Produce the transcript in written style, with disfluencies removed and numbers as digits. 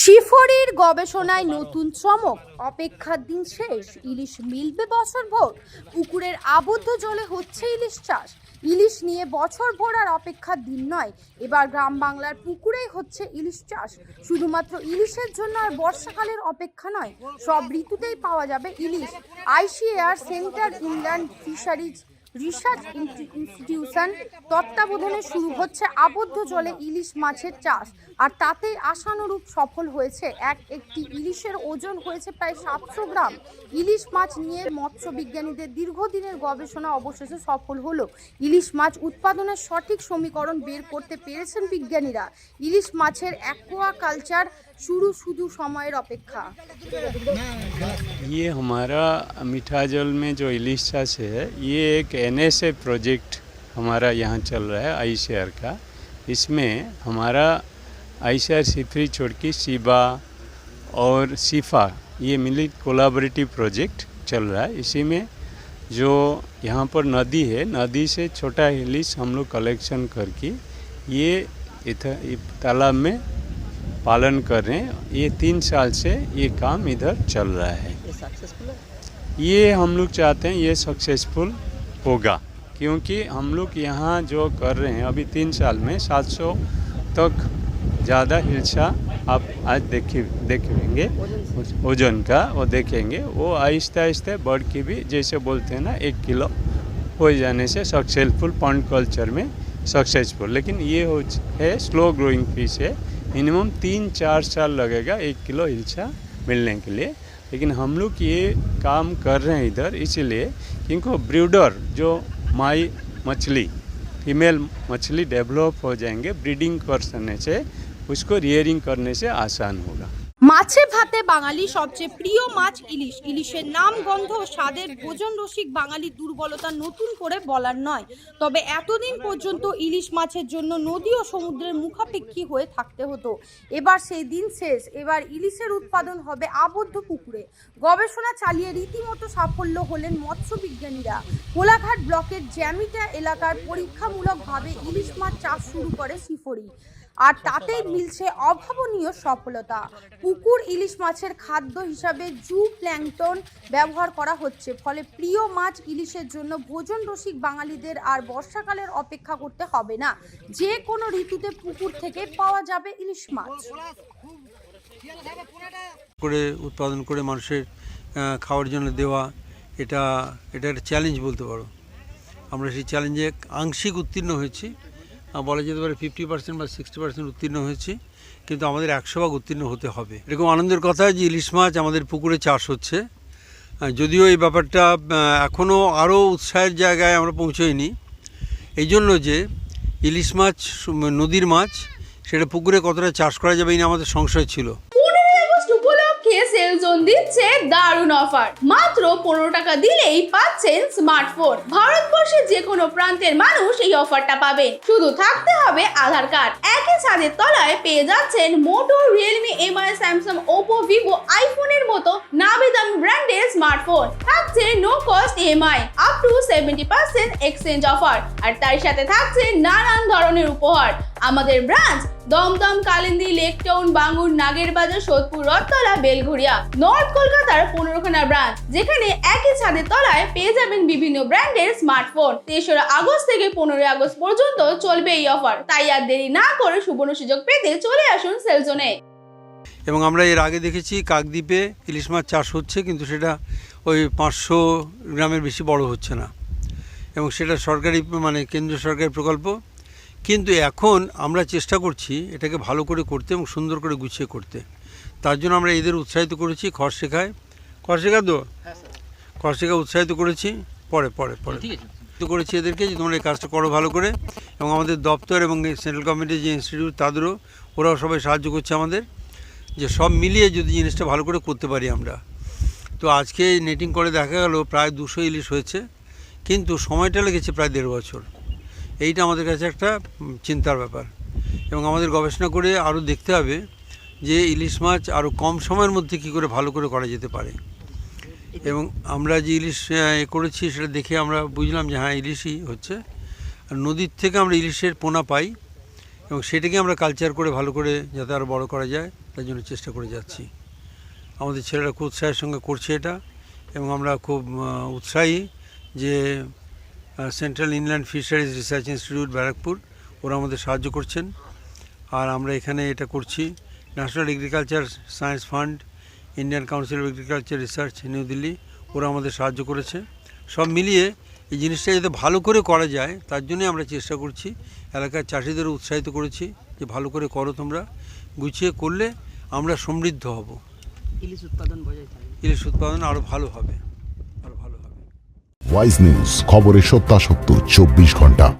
শিফরির গবেষণায় নতুন চমক, অপেক্ষার দিন শেষ, ইলিশ মিলবে বছরভর। পুকুরের আবদ্ধ জলে হচ্ছে ইলিশ চাষ। ইলিশ নিয়ে বছরভর আর অপেক্ষার দিন নয়, এবার গ্রাম বাংলার পুকুরেই হচ্ছে ইলিশ চাষ। শুধুমাত্র ইলিশের জন্য আর বর্ষাকালের অপেক্ষা নয়, সব ঋতুতেই পাওয়া যাবে ইলিশ। ICAR centre inland fisheries research institution তত্ত্বাবধানে শুরু হচ্ছে আবদ্ধ জলে ইলিশ মাছের চাষ, আর তাতেই আশানুরূপ সফল হয়েছে। একটি ইলিশের ওজন হয়েছে প্রায় 700 গ্রাম। ইলিশ মাছ নিয়ে মৎস্য বিজ্ঞানীদের দীর্ঘদিনের গবেষণা অবশেষে সফল হলো। ইলিশ মাছ উৎপাদনের সঠিক সমীকরণ বের করতে পেরেছেন বিজ্ঞানীরা। ইলিশ মাছের অ্যাকোয়াকালচার শুধু সময়ের অপেক্ষা। ये हमारा मीठा जल में जो इलिश चाष है, ये एक NSA प्रोजेक्ट हमारा यहाँ चल रहा है आईसीआर का। इसमें हमारा आईसीआर सिफरी चोड़की सीबा और सीफा ये मिली कोलाबरेटिव प्रोजेक्ट चल रहा है। इसी में जो यहाँ पर नदी है, नदी से छोटा इलिश हम लोग कलेक्शन करके ये तालाब में पालन कर रहे हैं। ये 3 साल से ये काम इधर चल रहा है। ये हम लोग चाहते हैं ये सक्सेसफुल होगा, क्योंकि हम लोग यहाँ जो कर रहे हैं अभी 3 साल में 700 तक ज़्यादा हिल्सा आप आज देखेंगे ओजन का, वो देखेंगे वो आहिस्ते आहिस्ते बढ़ के भी जैसे बोलते हैं ना 1 किलो हो जाने से सक्सेसफुल पॉन्ड कल्चर में सक्सेसफुल। लेकिन ये है स्लो ग्रोइंग फिश है, मिनिमम 3-4 साल लगेगा 1 किलो हिल्सा मिलने के लिए। लेकिन हम लोग ये काम कर रहे हैं इधर इसलिए क्योंकि ब्रीडर जो माई मछली फीमेल मछली डेवलप हो जाएंगे, ब्रीडिंग करने से उसको रियरिंग करने से आसान होगा। মাছে ভাতে বাঙালি সবচেয়ে প্রিয় মাছ ইলিশ। ইলিশের নাম, গন্ধ, স্বাদের ভোজন রসিক বাঙালি দুর্বলতা নতুন করে বলার নয়। তবে এতদিন পর্যন্ত ইলিশ মাছের জন্য নদী ও সমুদ্রের মুখাপেক্ষী হয়ে থাকতে হতো। এবার সেই দিন শেষ। এবার ইলিশের উৎপাদন হবে আবদ্ধ পুকুরে। গবেষণা চালিয়ে রীতিমতো সাফল্য হলেন মৎস্য বিজ্ঞানীরা। কোলাঘাট ব্লকের জ্যামিটা এলাকার পরীক্ষামূলকভাবে ইলিশ মাছ চাষ শুরু করে শিফরি, আর তাতেই মিলছে অভাবনীয় সফলতা। পুকুর ইলিশ মাছের খাদ্য হিসাবে জু প্ল্যাঙ্কটন ব্যবহার করা হচ্ছে, ফলে প্রিয় মাছ ইলিশের জন্য ভোজন রসিক বাঙালিদের আর বর্ষাকালের অপেক্ষা করতে হবে না। যে কোনো ঋতুতে পুকুর থেকে পাওয়া যাবে ইলিশ মাছ। করে উৎপাদন করে মানুষের খাওয়ার জন্য দেওয়া, এটা একটা চ্যালেঞ্জ বলতে পারো। আমরা সেই চ্যালেঞ্জে আংশিক উত্তীর্ণ হয়েছি, বলা যেতে পারে 50% বা 60% উত্তীর্ণ হয়েছি, কিন্তু আমাদের 100% উত্তীর্ণ হতে হবে। এরকম আনন্দের কথা যে ইলিশ মাছ আমাদের পুকুরে চাষ হচ্ছে, যদিও এই ব্যাপারটা এখনও আরও উৎসাহের জায়গায় আমরা পৌঁছইনি। এই জন্য যে ইলিশ মাছ নদীর মাছ, সেটা পুকুরে কতটা চাষ করা যাবে এই নিয়ে আমাদের সংশয় ছিল। সেলজোন দিচ্ছে দারুণ অফার। মাত্র 15 টাকা দিলেই পাচ্ছেন স্মার্টফোন। ভারতবর্ষের যে কোনো প্রান্তের মানুষ এই অফারটা পাবেন। শুধু থাকতে হবে আধার কার্ড। একই ছাদের তলায় পেয়ে যাচ্ছেন Moto, Realme, MI, Samsung, Oppo, Vivo, আইফোনের মতো নামি দামি ব্র্যান্ডের স্মার্টফোন। থাকছে no cost EMI, up to 70% exchange offer, আর তার সাথে থাকছে নানান ধরনের উপহার। আমাদের ব্রাঞ্চ দমদম, কালিন্দী, লেকটাউন, বাঙ্গুর, নাগেরবাজার, সোদপুর, রথতলা, বেলঘরিয়া। নর্থ কলকাতার 15খানা ব্রাঞ্চ, যেখানে একই ছাদের তলায় পেয়ে যাবেন বিভিন্ন ব্র্যান্ডের স্মার্টফোন। 3রা আগস্ট থেকে 15ই আগস্ট পর্যন্ত চলবে এই অফার, তাই আর দেরি না করে সুবর্ণ সুযোগ পেতে চলে আসুন সেলজোনে। এবং আমরা এর আগে দেখেছি কাকদ্বীপে ইলিশ মাছ চাষ হচ্ছে, কিন্তু সেটা ওই 500 গ্রামের বেশি বড় হচ্ছে না, এবং সেটা সরকারি কেন্দ্রীয় সরকারি প্রকল্প। কিন্তু এখন আমরা চেষ্টা করছি এটাকে ভালো করে করতে এবং সুন্দর করে গুছিয়ে করতে। তার জন্য আমরা এদের উৎসাহিত করেছি, খড়শেখা উৎসাহিত করেছি, পরে করেছি এদেরকে যে তোমরা এই কাজটা করো ভালো করে। এবং আমাদের দপ্তর এবং সেন্ট্রাল গভর্নমেন্টের যে ইনস্টিটিউট তাদেরও, ওরাও সবাই সাহায্য করছে আমাদের, যে সব মিলিয়ে যদি জিনিসটা ভালো করে করতে পারি আমরা। তো আজকে নেটিং করে দেখা গেল প্রায় 200 ইলিশ হয়েছে, কিন্তু সময়টা লেগেছে প্রায় 1.5 বছর। এইটা আমাদের কাছে একটা চিন্তার ব্যাপার, এবং আমাদের গবেষণা করে আরও দেখতে হবে যে ইলিশ মাছ আরও কম সময়ের মধ্যে কী করে ভালো করে করা যেতে পারে। এবং আমরা যে ইলিশ করেছি সেটা দেখে আমরা বুঝলাম যে হ্যাঁ, ইলিশই হচ্ছে। আর নদীর থেকে আমরা ইলিশের পোনা পাই, এবং সেটাকে আমরা কালচার করে ভালো করে যাতে আরও বড় করা যায় তার জন্য চেষ্টা করে যাচ্ছি। আমাদের ছেলেরা খুব উৎসাহের সঙ্গে করছে এটা, এবং আমরা খুব উৎসাহী যে central inland fisheries research institute Barrackpore ওরা আমাদের সাহায্য করছেন। আর আমরা এখানে এটা করছি, national agriculture science fund, Indian council of agriculture research new Delhi ওরা আমাদের সাহায্য করেছে। সব মিলিয়ে এই জিনিসটা যাতে ভালো করে করা যায় তার জন্যই আমরা চেষ্টা করছি। এলাকার চাষিদেরও উৎসাহিত করেছি যে ভালো করে করো, তোমরা গুছিয়ে করলে আমরা সমৃদ্ধ হব, ইলিশ উৎপাদন বজায় থাকবে, ইলিশ উৎপাদন আরও ভালো হবে, আরও ভালো হবে। ওয়াইজ নিউজ, খবরের সত্যাসত্য 24 ঘন্টা।